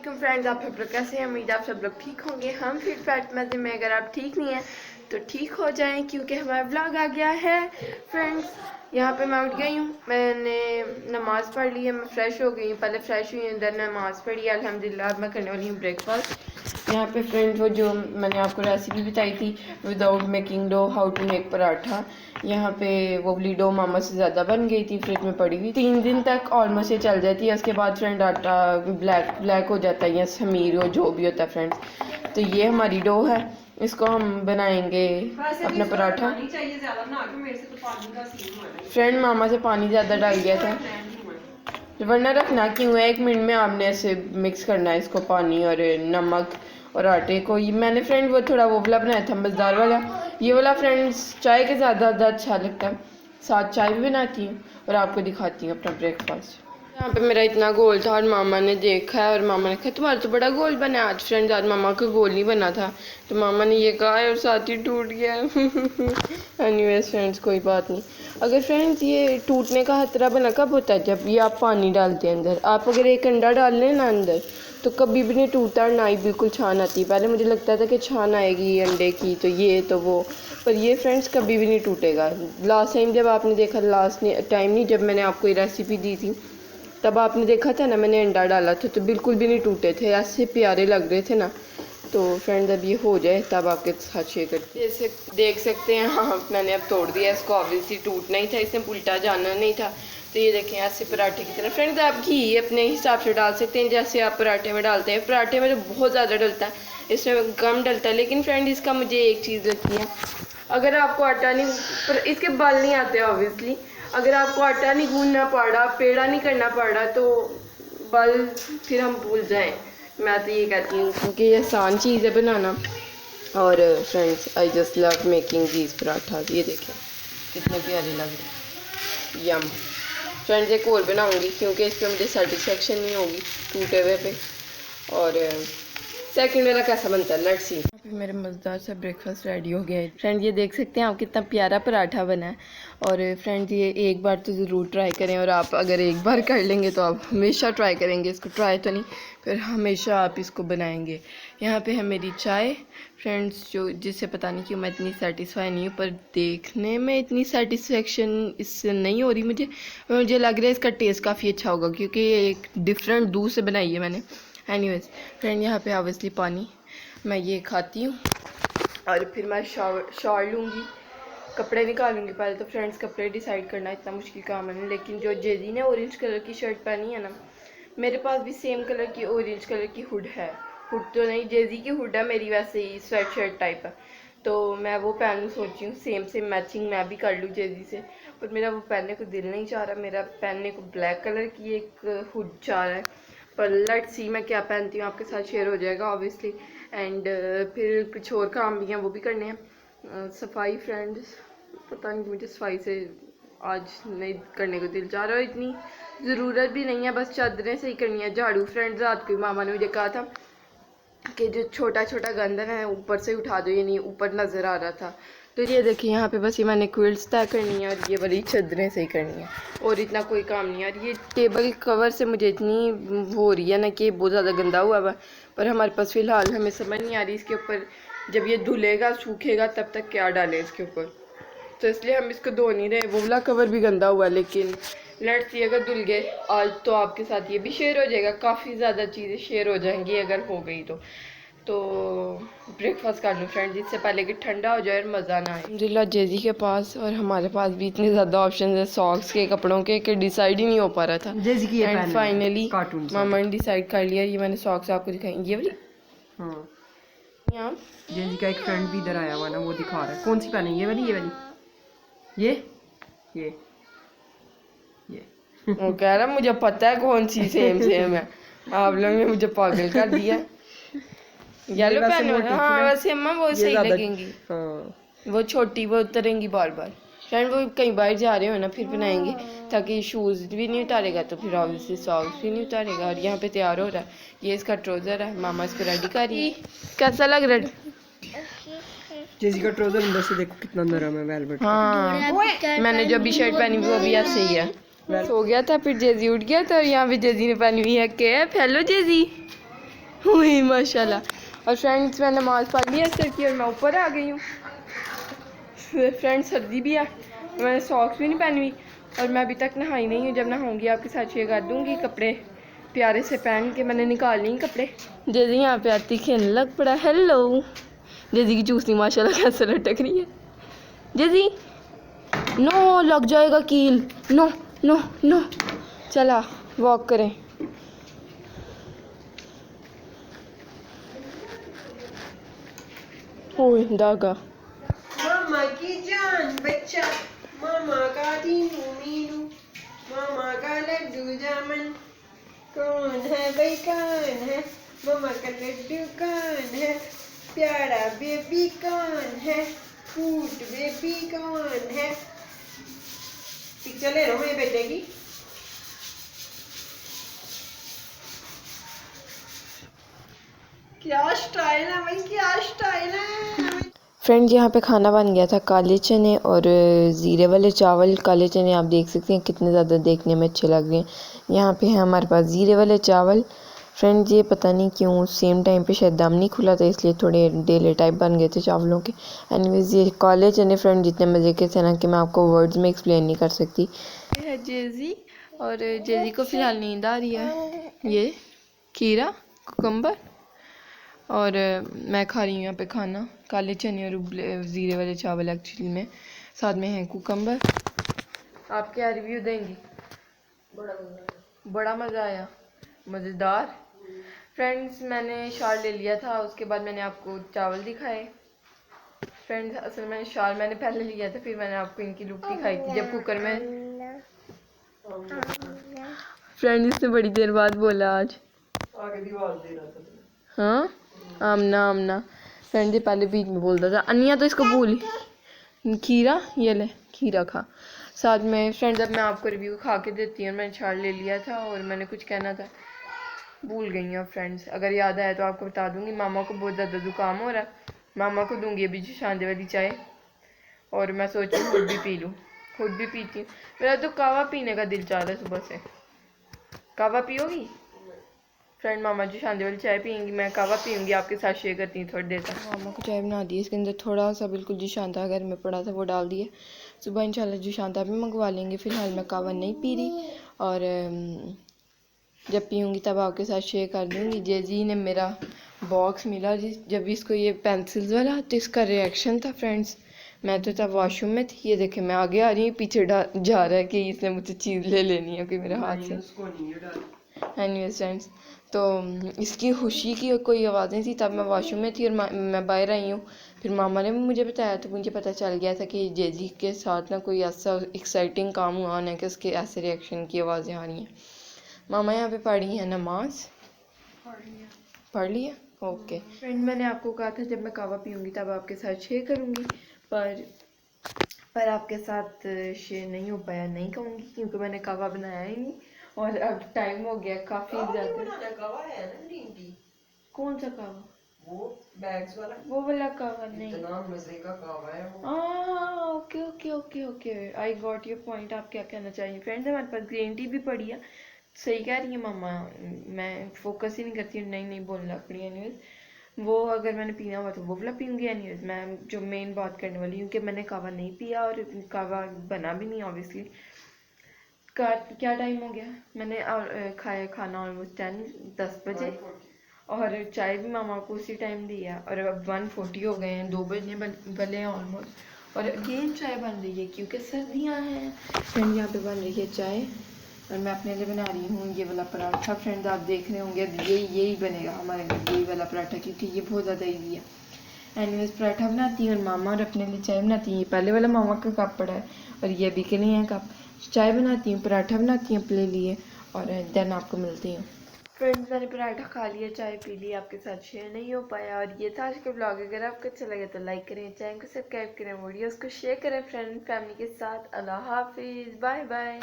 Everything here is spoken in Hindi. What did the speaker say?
वालेकुम फ्रेंड्स, आप सब लोग कैसे हैं? उम्मीद आप सब लोग ठीक होंगे। हम फिर फैट मज़े में। अगर आप ठीक नहीं हैं तो ठीक हो जाएं क्योंकि हमारा व्लॉग आ गया है। फ्रेंड्स यहाँ पे मैं उठ गई हूँ, मैंने नमाज़ पढ़ ली है, मैं फ़्रेश हो गई हूँ। पहले फ़्रेश हुई हूँ, देन नमाज़ पढ़ी है अल्हम्दुलिल्लाह। अब मैं करने वाली हूँ ब्रेकफास्ट। यहाँ पे फ्रेंड्स वो जो मैंने आपको रेसिपी बताई थी without making dough, how to make paratha, यहाँ पे वो वाली डो मामा से ज़्यादा बन गई थी, फ्रिज में पड़ी हुई 3 दिन तक ऑलमोस्ट ये चल जाती है। उसके बाद फ्रेंड आटा ब्लैक हो जाता है या खमीर हो जो भी होता है फ्रेंड्स। तो ये हमारी डो है, इसको हम बनाएंगे अपना पराठा। फ्रेंड मामा से पानी ज़्यादा डाल गया था, वरना रखना क्यों है, 1 मिनट में आपने ऐसे मिक्स करना है इसको, पानी और नमक और आटे को। ये मैंने फ्रेंड वो थोड़ा वो वाला बनाया था मज़ेदार वाला, ये वाला फ्रेंड्स चाय के ज़्यादा अच्छा लगता है, साथ चाय भी बनाती हूँ और आपको दिखाती हूँ अपना ब्रेकफास्ट। यहाँ पे मेरा इतना गोल था और मामा ने देखा है और मामा ने कहा तुम्हारा तो बड़ा गोल बना है। आज फ्रेंड्स आज मामा का गोल नहीं बना था तो मामा ने ये कहा है और साथ ही टूट गया। एनीवेज फ्रेंड्स कोई बात नहीं। अगर फ्रेंड्स ये टूटने का खतरा बना कब होता है, जब ये आप पानी डालते हैं अंदर। आप अगर एक अंडा डाल लें ना अंदर तो कभी भी नहीं टूटता, ना ही बिल्कुल छान आती। पहले मुझे लगता था कि छान आएगी अंडे की तो ये तो वो, पर ये फ्रेंड्स कभी भी नहीं टूटेगा। लास्ट टाइम जब आपने देखा, लास्ट टाइम नहीं जब मैंने आपको ये रेसिपी दी थी तब आपने देखा था ना, मैंने अंडा डाला था तो बिल्कुल भी नहीं टूटे थे, ऐसे प्यारे लग रहे थे ना। तो फ्रेंड्स अब ये हो जाए तब आपके साथ शेयर करते हैं। जैसे देख सकते हैं हाँ मैंने अब तोड़ दिया इसको, ऑब्वियसली टूटना ही था, इसमें उल्टा जाना नहीं था। तो ये देखें ऐसे पराठे की तरह। फ्रेंड्स आप घी अपने हिसाब से डाल सकते हैं जैसे आप पराठे में डालते हैं। पराठे में तो बहुत ज़्यादा डलता है, इसमें कम डलता है, लेकिन फ्रेंड इसका मुझे एक चीज़ लगती है, अगर आपको आटा नहीं, पर इसके बाल नहीं आते ऑब्वियसली, अगर आपको आटा नहीं गूंदना पड़ा, पेड़ा नहीं करना पड़ा तो बल फिर हम भूल जाएं। मैं तो ये कहती हूँ क्योंकि ये आसान चीज़ है बनाना। और friends I just love making these paratha. ये देखें कितने प्यारे लग रहे हैं, यम। फ्रेंड्स एक और बनाऊँगी क्योंकि इस पर मुझे सेटिस्फेक्शन नहीं होगी टूटे हुए पे। और सेकंड वाला कैसा बनता है लेट्स सी। मेरे मज़ेदार सा ब्रेकफास्ट रेडी हो गया है। फ्रेंड ये देख सकते हैं आप कितना प्यारा पराठा बना है। और फ्रेंड ये एक बार तो ज़रूर ट्राई करें, और आप अगर एक बार कर लेंगे तो आप हमेशा ट्राई करेंगे इसको, ट्राई तो नहीं फिर हमेशा आप इसको बनाएंगे। यहाँ पे है मेरी चाय फ्रेंड्स, जो जिससे पता नहीं क्यों मैं इतनी सेटिस्फाई नहीं हूँ, पर देखने में इतनी सेटिस्फेक्शन इससे नहीं हो रही मुझे लग रहा है इसका टेस्ट काफ़ी अच्छा होगा क्योंकि ये एक डिफरेंट दूध से बनाई है मैंने। एनीवेज फ्रेंड यहाँ पे ऑब्वियसली पानी, मैं ये खाती हूँ और फिर मैं शावर लूँगी, कपड़े निकालूंगी। पहले तो फ्रेंड्स कपड़े डिसाइड करना इतना मुश्किल काम है, लेकिन जो जेजी ने ऑरेंज कलर की शर्ट पहनी है ना, मेरे पास भी सेम कलर की ऑरेंज कलर की हुड है। हुड तो नहीं, जेजी की हुड है मेरी, वैसे ही स्वेट शर्ट टाइप है, तो मैं वो पहनूँ सोची हूँ, सेम मैचिंग मैं भी कर लूँ जेजी से, पर मेरा वो पहनने को दिल नहीं चाह रहा। मेरा पहनने को ब्लैक कलर की एक हुड चाह रहा है, पर लेट्स सी मैं क्या पहनती हूँ आपके साथ शेयर हो जाएगा ऑब्वियसली। एंड फिर कुछ और काम भी हैं वो भी करने हैं। सफाई फ्रेंड्स पता नहीं मुझे सफाई से आज नहीं करने को दिल चाह रहा, इतनी ज़रूरत भी नहीं है, बस चादरें से ही करनी है। झाड़ू फ्रेंड्स रात को मामा ने मुझे कहा था कि जो छोटा छोटा गंदन है ऊपर से उठा दो, ये नहीं ऊपर नज़र आ रहा था। तो ये देखिए यहाँ पे बस ये मैंने क्विल्ट्स तय करनी है और ये वाली चादरें से ही करनी है, और इतना कोई काम नहीं है। और ये टेबल कवर से मुझे इतनी हो रही है ना कि बहुत ज़्यादा गंदा हुआ है, पर हमारे पास फ़िलहाल हमें समझ नहीं आ रही इसके ऊपर जब ये धुलेगा सूखेगा तब तक क्या डालें इसके ऊपर, तो इसलिए हम इसको धो नहीं रहे। वो वाला कवर भी गंदा हुआ है, लेकिन लेट्स सी अगर धुल गए आज तो आपके साथ ये भी शेयर हो जाएगा, काफ़ी ज़्यादा चीज़ें शेयर हो जाएंगी अगर हो गई तो ब्रेकफास्ट कर लूँ फ्रेंड जिससे पहले कि ठंडा हो जाए और मज़ा ना आए। अल्हम्दुलिल्लाह जेजी के पास और हमारे पास भी इतने ज़्यादा ऑप्शन है सॉक्स के, कपड़ों के, कि डिसाइड ही नहीं हो पा रहा था। जेजी की एंड फाइनली मामा ने डिसाइड कर लिया। ये मैंने सॉक्स आपको दिखाई, ये वाली। हाँ यहाँ जेजी का एक फ्रेंड भी इधर आया हुआ ना, वो दिखा रहा है। कौन सी पहने, ये वाली ये वो कह रहा मुझे पता है कौन सी सेम है, आप लोगों ने मुझे पागल कर दिया। येलो पहनो ना, हाँ वैसे अम्मा वो सही लगेंगी। हाँ वो छोटी वो उतरेंगी बार बार। फ्रेंड वो कहीं बाहर जा रहे हो ना फिर पहनाएंगे, ताकि शूज़ भी नहीं उतारेगा तो फिर ऑब्वियसली सॉक्स भी नहीं उतारेगा। और यहाँ पे तैयार हो रहा है, ये इसका ट्राउज़र है, मामा इसको रेडी कर रही है। कैसा लग रहा है जेसी का ट्राउज़र? अंदर से देखो कितना नरम है, वेलवेट। हाँ मैंने जो अभी शर्ट पहनी हुई वो भी ऐसे ही है। सो गया था फिर जेजी उठ गया था, और यहाँ पे जेजी ने पहनी हुई है कैप। हेलो जेजी, हुई माशाल्लाह। और फ्रेंड्स मैं नमाज़ पढ़ ली असर की और मैं ऊपर आ गई हूँ। फ्रेंड्स सर्दी भी है, मैंने सॉक्स भी नहीं पहनी हुई और मैं अभी तक नहाई नहीं हूँ। जब नहाऊंगी आपके साथ शेयर कर दूँगी। कपड़े प्यारे से पहन के मैंने निकाल ली कपड़े। जैसे यहाँ पे आती खेलने लग पड़ा। हेलो जैसी की चूसनी माशाल्लाह कैसे लटक रही है। जैसी नो लग जाएगा कील। नो नो नो चला वॉक करें। ओए दागा मामा की जान बच्चा, मामा का दीनू मीनू, मामा का लड्डू जामन। कौन है भाई कौन है, मामा का लड्डू कौन है, प्यारा बेबी कौन है, क्यूट बेबी कौन है। पिक्चर ले लो मेरे बेटे की। क्या स्टाइल है भाई, क्या स्टाइल है। फ्रेंड्स यहाँ पे खाना बन गया था काले चने और ज़ीरे वाले चावल। काले चने आप देख सकते हैं कितने ज़्यादा देखने में अच्छे लग रहे हैं। यहाँ पे है हमारे पास ज़ीरे वाले चावल। फ्रेंड्स ये पता नहीं क्यों सेम टाइम पे शायद दम नहीं खुला था इसलिए थोड़े डेले टाइप बन गए थे चावलों के। एनीवेज ये काले चने फ्रेंड जितने मज़े के थे ना कि मैं आपको वर्ड्स में एक्सप्लेन नहीं कर सकती। ये है जेजी और जेजी को फ़िलहाल नींद आ रही है। ये खीरा कुकम्बर और मैं खा रही हूँ यहाँ पे खाना काले चने और ज़ीरे वाले चावल एक्चुअली में। साथ में है कुकम्बर। आप क्या रिव्यू देंगी? बड़ा मज़ा आया, मज़ेदार। फ्रेंड्स मैंने शाल ले लिया था, उसके बाद मैंने आपको चावल दिखाए। फ्रेंड्स असल में शाल मैंने पहले लिया था, फिर मैंने आपको इनकी लुक दिखाई थी जब कुकर में। फ्रेंड्स इसने बड़ी देर बाद बोला आज। आगे दीवार दे रहा था। हाँ आमना आमना। फ्रेंड जी पहले बीच में बोलता था अनिया तो इसको भूल। खीरा ये ले खीरा खा। साथ में फ्रेंड्स अब मैं आपको रिव्यू खा के देती हूँ। मैंने छाड़ ले लिया था और मैंने कुछ कहना था भूल गई हूँ। फ्रेंड्स अगर याद आया तो आपको बता दूँगी। मामा को बहुत ज़्यादा जुकाम हो रहा है, मामा को दूँगी अभी शांति वाली चाय और मैं सोच रही हूँ खुद भी पी लूँ। खुद भी पीती हूँ। मेरा तो कावा पीने का दिल चाह रहा है सुबह से। कावा पियोगी? फ्रेंड मामा जी शांति वाली चाय पियेंगी, मैं कावा पीऊँगी, आपके साथ शेयर करती हूँ थोड़ी देर तक। मामा को चाय बना दी, इसके अंदर थोड़ा सा बिल्कुल जी शांता घर में पड़ा था वो डाल दिया। सुबह इंशाल्लाह जी शांता भी मंगवा लेंगे। फ़िलहाल मैं कावा नहीं पी रही और जब पीऊँगी तब आपके साथ शेयर कर दूँगी। जेजी ने मेरा बॉक्स मिला जब इसको ये पेंसिल्स वाला तो इसका रिएक्शन था फ्रेंड्स। मैं तो तब वॉशरूम में थी, ये देखे मैं आगे आ रही हूँ पीछे जा रहा है कि इसने मुझसे चीज़ ले लेनी है कोई मेरे हाथ से। एनीवेज फ्रेंड्स तो इसकी खुशी की कोई आवाज़ें थी तब मैं वॉशरूम में थी और मैं बाहर आई हूँ। फिर मामा ने भी मुझे बताया तो मुझे पता चल गया था कि जेजी के साथ ना कोई ऐसा एक्साइटिंग काम हुआ है कि उसके ऐसे रिएक्शन की आवाज़ें आ रही हैं। मामा यहाँ पे पढ़ी है नमाज पढ़ लिया। ओके फ्रेंड मैंने आपको कहा था जब मैं कावा पीऊँगी तब आपके साथ शेयर करूँगी पर आपके साथ शेयर नहीं हो पाया, नहीं कहूँगी क्योंकि मैंने कावा बनाया ही नहीं और अब टाइम हो गया काफ़ी ज़्यादा। कावा है ना ग्रीन टी। कौन सा कावा? वो बैग्स वाला, वो वाला कावा नहीं। इतना मजे का कावा है वो। Okay okay okay okay I got your point. आप क्या कहना चाहिए? फ्रेंड्स हमारे पास ग्रीन टी भी पड़ी है। सही कह रही है मामा, मैं फोकस ही नहीं करती, नहीं नहीं बोलना पड़ी। एनीवेज वो अगर मैंने पीना हुआ तो वो वाला पीऊँगी। एनीवेज मैं जो मेन बात करने वाली हूँ कि मैंने कावा नहीं पिया और कावा बना भी नहीं ऑब्वियसली। क्या टाइम हो गया? मैंने खाया खाना ऑलमोस्ट 10 बजे और चाय भी मामा को उसी टाइम दी है और अब 1:40 हो गए हैं, 2 बजने वाले हैं ऑलमोस्ट और अगेन चाय बन रही है क्योंकि सर्दियाँ हैं। फ्रेंड यहाँ पे बन रही है चाय और मैं अपने लिए बना रही हूँ ये वाला पराठा। फ्रेंड्स आप देख रहे होंगे यही बनेगा हमारे घर, यही वाला पराठा क्योंकि ये बहुत ज़्यादा ईजी है। एनीवेज पराठा बनाती हूँ और मामा और अपने लिए चाय बनाती हैं। ये पहले वाला मामा का कप पड़ा है और ये अभी के लिए है कप। चाय बनाती हूँ, पराठा बनाती हूँ अपने लिए और देन आपको मिलती हूँ। फ्रेंड्स मैंने पराठा खा लिया, चाय पी ली, आपके साथ शेयर नहीं हो पाया और ये था आज का ब्लॉग। अगर आपको अच्छा लगे तो लाइक करें, चैनल को सब्सक्राइब करें, वीडियोस को शेयर करें फ्रेंड फैमिली के साथ। अल्लाह हाफिज़, बाय बाय।